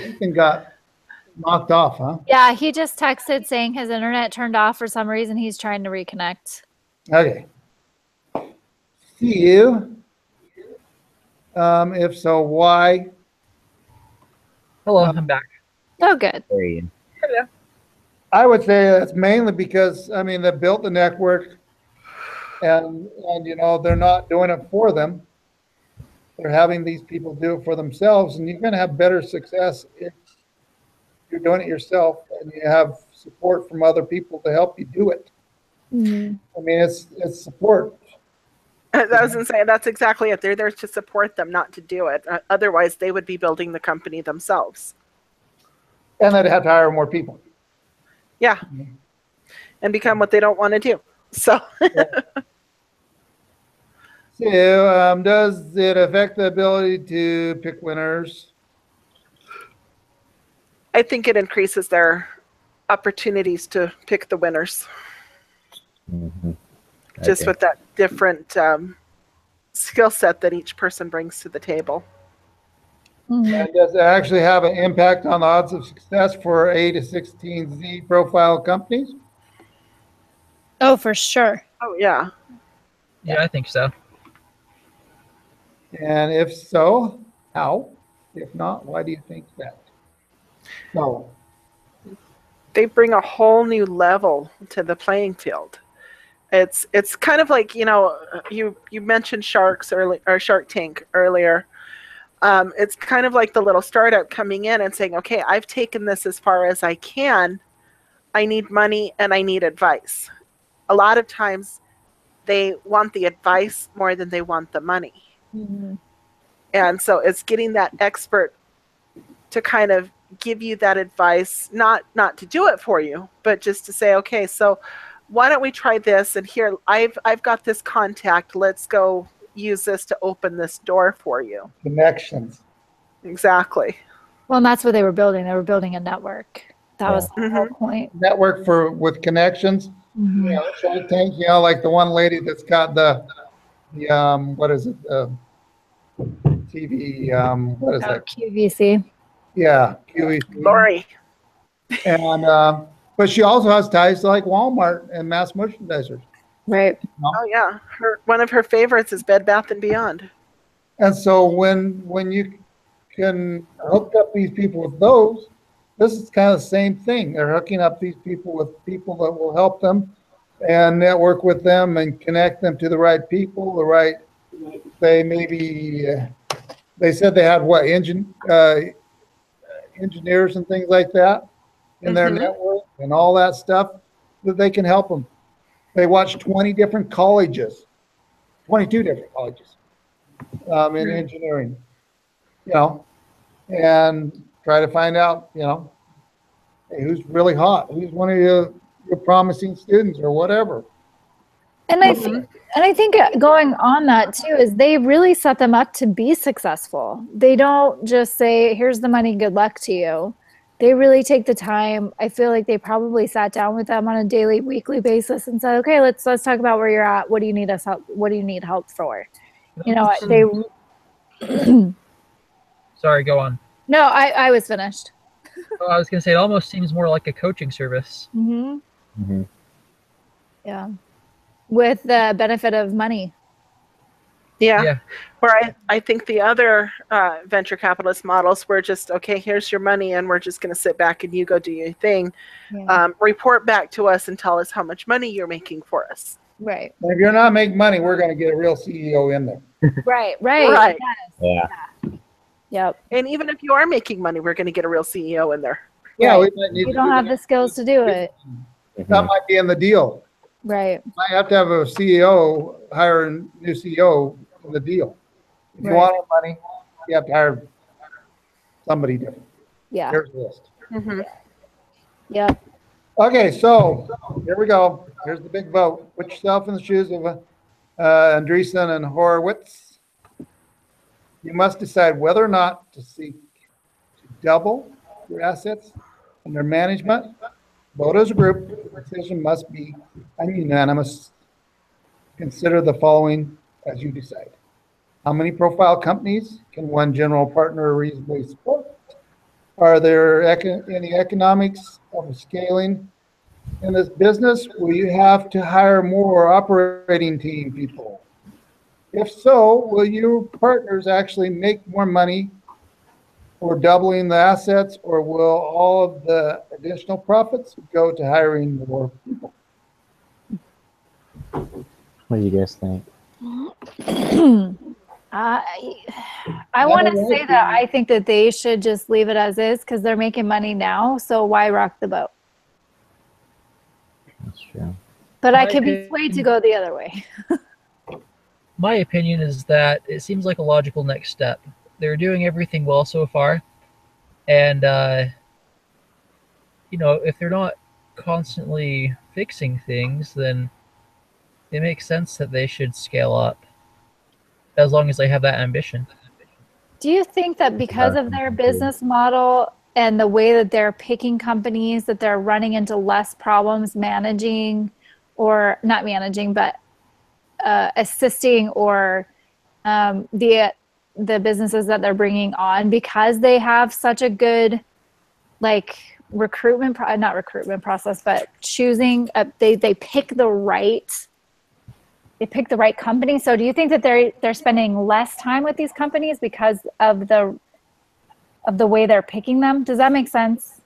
Ethan got knocked off, huh? Yeah, he just texted saying his internet turned off for some reason. He's trying to reconnect. Okay. See you. If so, why? Hello, I'm back. Oh, good. Hello. I would say that's mainly because, I mean, they built the network, and you know, they're not doing it for them. They're having these people do it for themselves, and you're going to have better success if you're doing it yourself and you have support from other people to help you do it. I mean, it's support. I was going to say, that's exactly it. They're there to support them, not to do it. Otherwise, they would be building the company themselves. And they'd have to hire more people. Yeah. And become what they don't want to do. So. So, does it affect the ability to pick winners? I think it increases their opportunities to pick the winners. Just with that different skill set that each person brings to the table. And does it actually have an impact on the odds of success for a16z profile companies? Oh, for sure. Oh yeah. Yeah, I think so. And if so, how? If not, why do you think that? So, They bring a whole new level to the playing field. It's kind of like, you mentioned Sharks early, or Shark Tank earlier. It's kind of like the little startup coming in and saying, okay, I've taken this as far as I can. I need money and I need advice. A lot of times they want the advice more than they want the money. Mm-hmm. And so it's getting that expert to kind of give you that advice, not to do it for you, but just to say, okay, so why don't we try this? And here, I've got this contact. Let's go use this to open this door for you. connections. Exactly. Well, and that's what they were building. They were building a network. That was the whole point. Network with connections. Mm-hmm. Shark Tank, like the one lady that's got the what is it? TV, what is that? QVC. Yeah, QVC. Lori. And but she also has ties to like Walmart and mass merchandisers. Right. Oh yeah, one of her favorites is Bed Bath and Beyond. And so when you can hook up these people with those, this is kind of the same thing. They're hooking up these people with people that will help them and network with them and connect them to the right people, the right. They maybe they said they had what engineers and things like that in their network and all that stuff that they can help them. They watch 20 different colleges, 22 different colleges in engineering, and try to find out, hey, who's really hot, who's one of your promising students or whatever. And I think going on that too is they really set them up to be successful. They don't just say, here's the money, good luck to you. They really take the time. I feel like they probably sat down with them on a daily, weekly basis and said, okay, let's talk about where you're at. What do you need us help? What do you need help for? They. Sorry, go on. No, I was finished. Oh, I was going to say, it almost seems more like a coaching service. Mm-hmm. Mm-hmm. Yeah. With the benefit of money. Yeah. Where I think the other venture capitalist models were just, okay, here's your money and we're just going to sit back and you go do your thing. Yeah. Report back to us and tell us how much money you're making for us. Right. And if you're not making money, we're going to get a real CEO in there. Right. Right. Yes. Yeah. Yep. And even if you are making money, we're going to get a real CEO in there. Yeah, Right. we might need You to don't do have that. the skills to do it. That might be in the deal. Right. I have to have a CEO, hire a new CEO in the deal. If you Right. want our money, you have to hire somebody different. Yeah. Here's the list. Yep. Okay, so here we go. Here's the big vote. Put yourself in the shoes of Andreessen and Horowitz. You must decide whether or not to seek to double your assets under management. Vote as a group. The decision must be unanimous. Consider the following as you decide. How many profile companies can one general partner reasonably support? Are there any economics of scaling in this business? Will you have to hire more operating team people? If so, will your partners actually make more money for doubling the assets, or will all of the additional profits go to hiring more people? What do you guys think? I want to say that I think that they should just leave it as is because they're making money now. So why rock the boat? That's true. But I could be swayed to go the other way. My opinion is that it seems like a logical next step. They're doing everything well so far. And, if they're not constantly fixing things, then it makes sense that they should scale up as long as they have that ambition. Do you think that because of their business model and the way that they're picking companies, that they're running into less problems managing, or not managing, but assisting or the businesses that they're bringing on, because they have such a good recruitment, not recruitment process, but choosing, they pick the right company. So do you think that they're spending less time with these companies because of the way they're picking them? Does that make sense?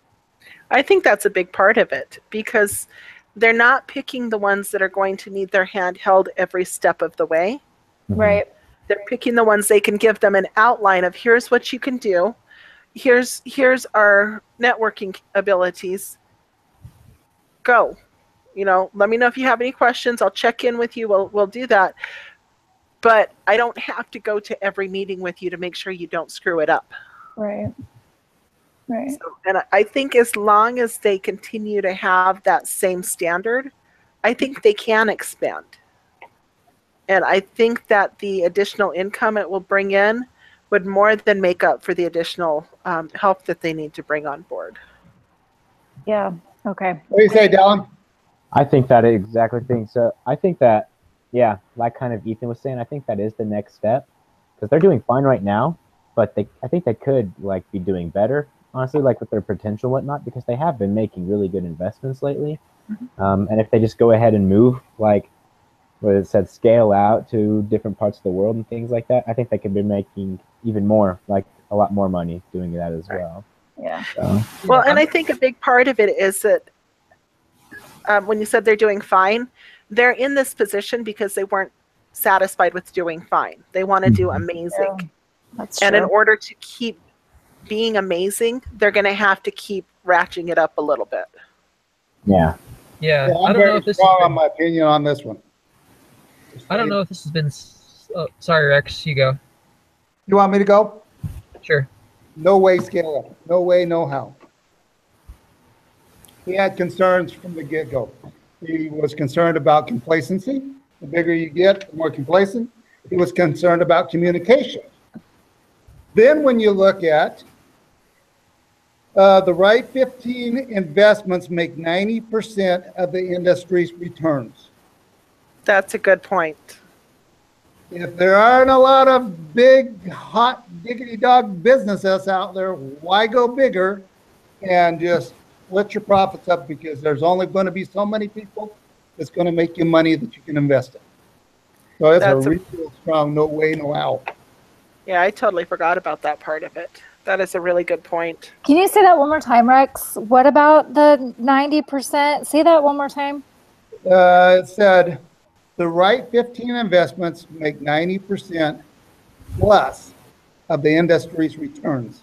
I think that's a big part of it, because they're not picking the ones that are going to need their hand held every step of the way. Right. They're picking the ones they can give them an outline of, here's what you can do. Here's our networking abilities. Go. Let me know if you have any questions. I'll check in with you. We'll do that. But I don't have to go to every meeting with you to make sure you don't screw it up. Right. Right. So, and I think as long as they continue to have that same standard, I think they can expand. And I think that the additional income it will bring in would more than make up for the additional help that they need to bring on board. Yeah. Okay. What do you say, Dylan? I think that exactly thing. So I think that, yeah, like kind of Ethan was saying, I think that is the next step, because they're doing fine right now, but I think they could be doing better, honestly, with their potential and whatnot, because they have been making really good investments lately. And if they just go ahead and move, what it said, scale out to different parts of the world and things like that, I think they could be making even more, a lot more money doing that as well. Yeah. So. Well, and I think a big part of it is that when you said they're doing fine, they're in this position because they weren't satisfied with doing fine. They want to do amazing. Yeah, that's true. And in order to keep being amazing, they're going to have to keep ratcheting it up a little bit. Yeah. Yeah. I'm I don't know very if this strong on my opinion on this one. I don't know if this has been. Oh, sorry, Rex. You go. You want me to go? Sure. No way scale up. No way, no how. He had concerns from the get-go. He was concerned about complacency. The bigger you get, the more complacent. He was concerned about communication. Then when you look at the right 15 investments make 90% of the industry's returns. That's a good point. If there aren't a lot of big, hot, diggity dog businesses out there, why go bigger and just split your profits up, because there's only going to be so many people that's going to make you money that you can invest in. So it's a real strong no way, no how. Yeah, I totally forgot about that part of it. That is a really good point. Can you say that one more time, Rex? What about the 90%? Say that one more time. It said the right 15 investments make 90% plus of the industry's returns.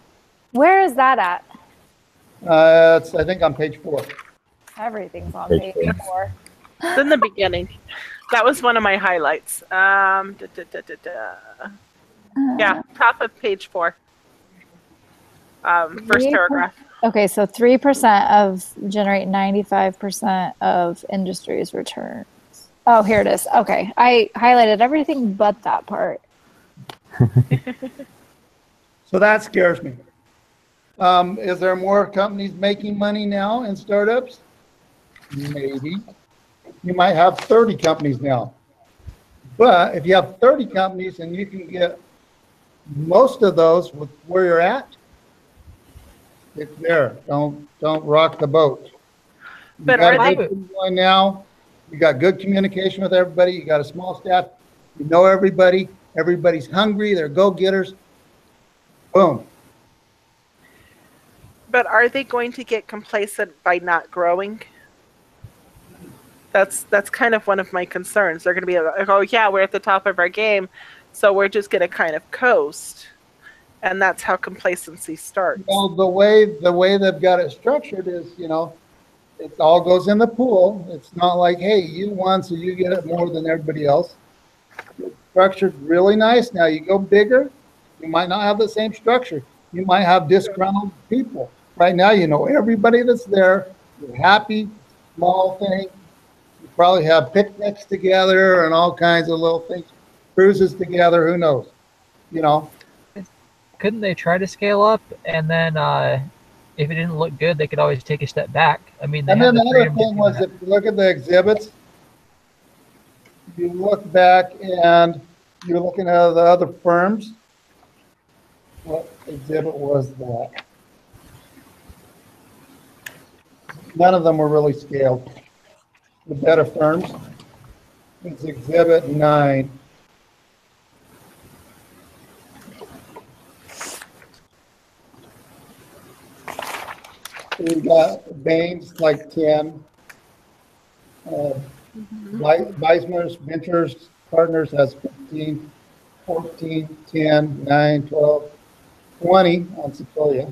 Where is that at? It's, I think, on page 4. Everything's on page 4. It's in the beginning. That was one of my highlights. Yeah, top of page 4. First paragraph. Okay, so 3% of generate 95% of industry's returns. Oh, here it is. Okay, I highlighted everything but that part. So that scares me. Is there more companies making money now in startups? Maybe. You might have 30 companies now. But if you have 30 companies and you can get most of those with where you're at, it's there. Don't rock the boat. You But got are a good team going now. You got good communication with everybody. You got a small staff. You know everybody. Everybody's hungry. They're go-getters. Boom. But are they going to get complacent by not growing? That's kind of one of my concerns. They're going to be like, oh yeah, we're at the top of our game, so we're just going to kind of coast, and that's how complacency starts. Well, the way they've got it structured is, it all goes in the pool. It's not like, hey, you won, so you get it more than everybody else. It's structured really nice. Now you go bigger, you might not have the same structure. You might have disgruntled people. Right now, everybody that's there. You're happy, small thing. You probably have picnics together and all kinds of little things, cruises together. Who knows? Couldn't they try to scale up, and then if it didn't look good, they could always take a step back? I mean, and then the other thing was, if you look at the exhibits, you look back and you're looking at the other firms. What exhibit was that? None of them were really scaled. The better firms. It's Exhibit 9. We got Baines like 10. Weismer's Ventures Partners has 15, 14, 10, 9, 12, 20 on Sequoia.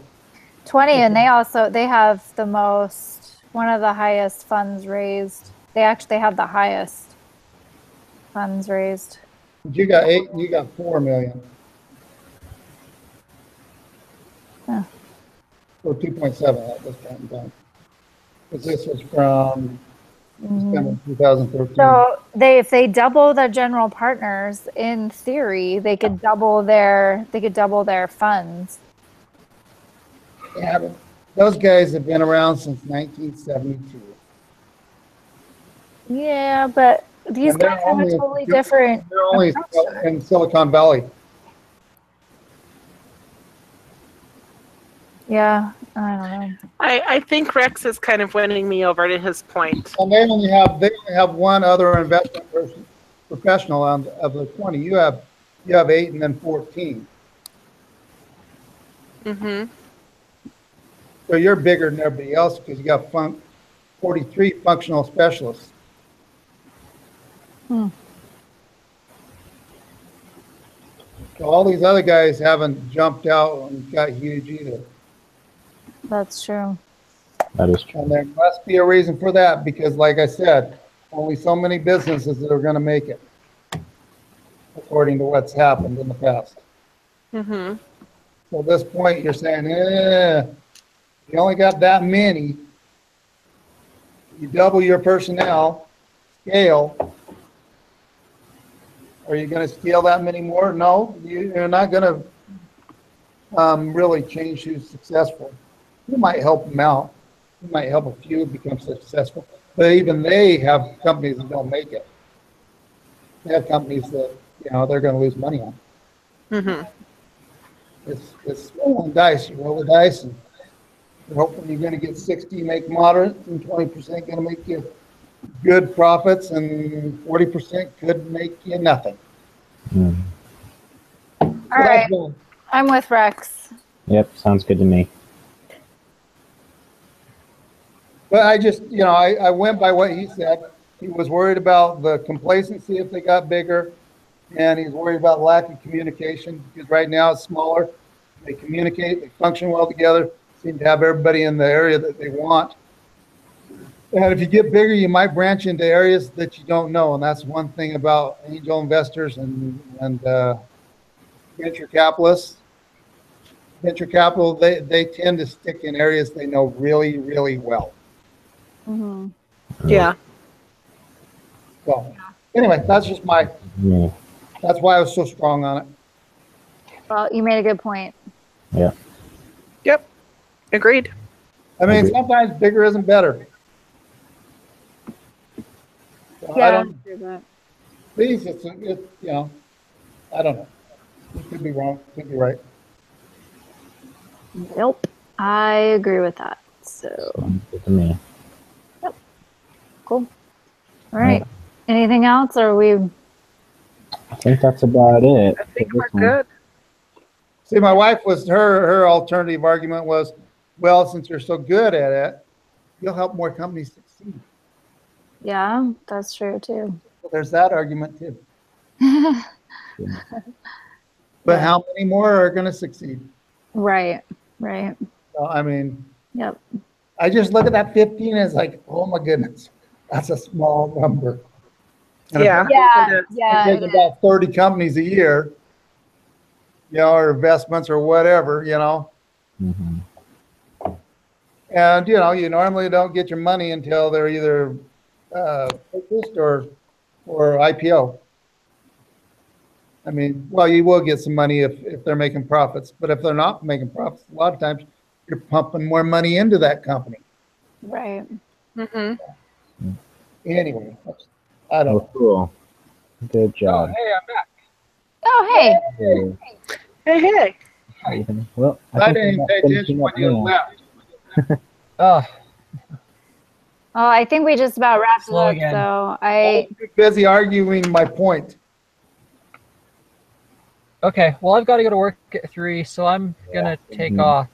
20, and they have the most, one of the highest funds raised. They actually have the highest funds raised. You got 8 and you got 4 million. Huh. Or 2.7 at this point in time. Because this was from December 2013. So if they double their general partners, in theory, they could double their funds. Yeah, but those guys have been around since 1972. Yeah, but these And they're guys have a only- totally different They're only approach. in Silicon Valley. Yeah, I don't know. I think Rex is kind of winning me over to his point. And they only have one other investment person, professional of the 20. You have 8 and then 14. Mm-hmm. So you're bigger than everybody else because you got 43 functional specialists. Hmm. So all these other guys haven't jumped out and got huge either. That's true. That is true. And there must be a reason for that because, like I said, only so many businesses that are going to make it, according to what's happened in the past. Mm-hmm. So at this point, you're saying, you only got that many. You double your personnel, scale. Are you going to scale that many more? No, you're not going to really change who's successful. You might help them out. You might help a few become successful. But even they have companies that don't make it. They have companies that, they're going to lose money on. Mm-hmm. It's rolling dice. You roll the dice and you're hoping you're going to get 60, make moderate, and 20% going to make you good profits, and 40% could make you nothing. Mm. All right. I'm with Rex. Yep, sounds good to me. But I just, I went by what he said. He was worried about the complacency if they got bigger, and he's worried about lack of communication because right now it's smaller. They communicate, they function well together, seem to have everybody in the area that they want. And if you get bigger, you might branch into areas that you don't know. And that's one thing about angel investors and venture capitalists. Venture capital, they tend to stick in areas they know really, really well. Mm-hmm. Yeah. So anyway, that's just that's why I was so strong on it. Well, you made a good point. Yeah. Yep. Agreed. I mean, sometimes bigger isn't better. So Yeah. I don't, please, I don't know. It could be wrong, could be right. Nope. I agree with that. So Sounds good to me. cool. All right. Anything else, or we? I think that's about it. I think for we're this one. good. See, my wife was, her alternative argument was, well, since you're so good at it, you'll help more companies succeed. Yeah, that's true too. Well, there's that argument too. Yeah. But how many more are going to succeed? Right. So, I mean, Yep. I just look at that 15 as like, oh my goodness, that's a small number. And Yeah. Yeah. There's about 30 companies a year, or investments or whatever, Mhm. And, you normally don't get your money until they're either purchased or IPO. I mean, well, you will get some money if they're making profits, but if they're not making profits, a lot of times you're pumping more money into that company. Right. Mm-hmm. Anyway, I don't know. Oh, cool. Good job. Hey, I'm back. Oh, hey. Hey. Well, I think didn't we're pay about attention finishing when up you now. left. Oh, I think we just about wrapped it Slow up. again. So I'm too busy arguing my point. Okay, well, I've got to go to work at 3, so I'm gonna take Mhm. off.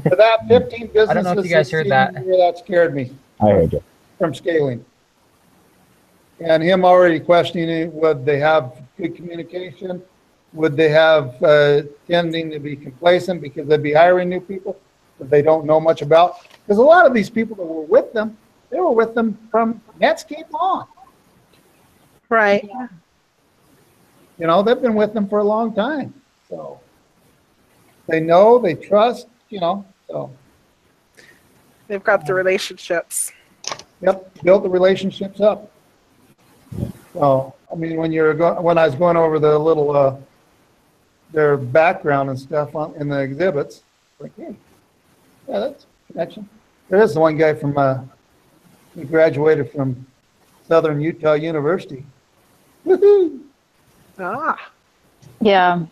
For that 15 businesses I don't know if you guys heard that. that scared me I heard you. from scaling. And him already questioning it, would they have good communication? Would they have tending to be complacent because they'd be hiring new people that they don't know much about? Because a lot of these people that were with them, they were with them from Netscape on. Right. You know, they've been with them for a long time. So they know, they trust, you know, so. They've got the relationships. Yep, build the relationships up. So, I mean, when I was going over the little, their background and stuff in the exhibits, like, hey, yeah, that's a connection. There is one guy from, he graduated from Southern Utah University. Woohoo! Ah. yeah.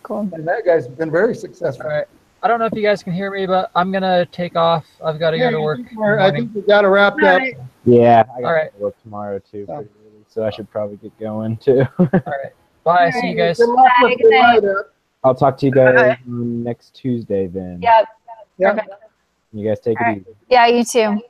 Cool. And that guy's been very successful. All right. I don't know if you guys can hear me, but I'm gonna take off. I've got to go to work. I think we got to wrap up. Right. Yeah, I got All right. to work tomorrow too, Yeah. pretty early, so I should probably get going too. All right. Bye. See you guys. Good luck with Good night. the I'll talk to you guys next Tuesday then. Yep. Yeah. Perfect. You guys take All it right. easy. Yeah, you too.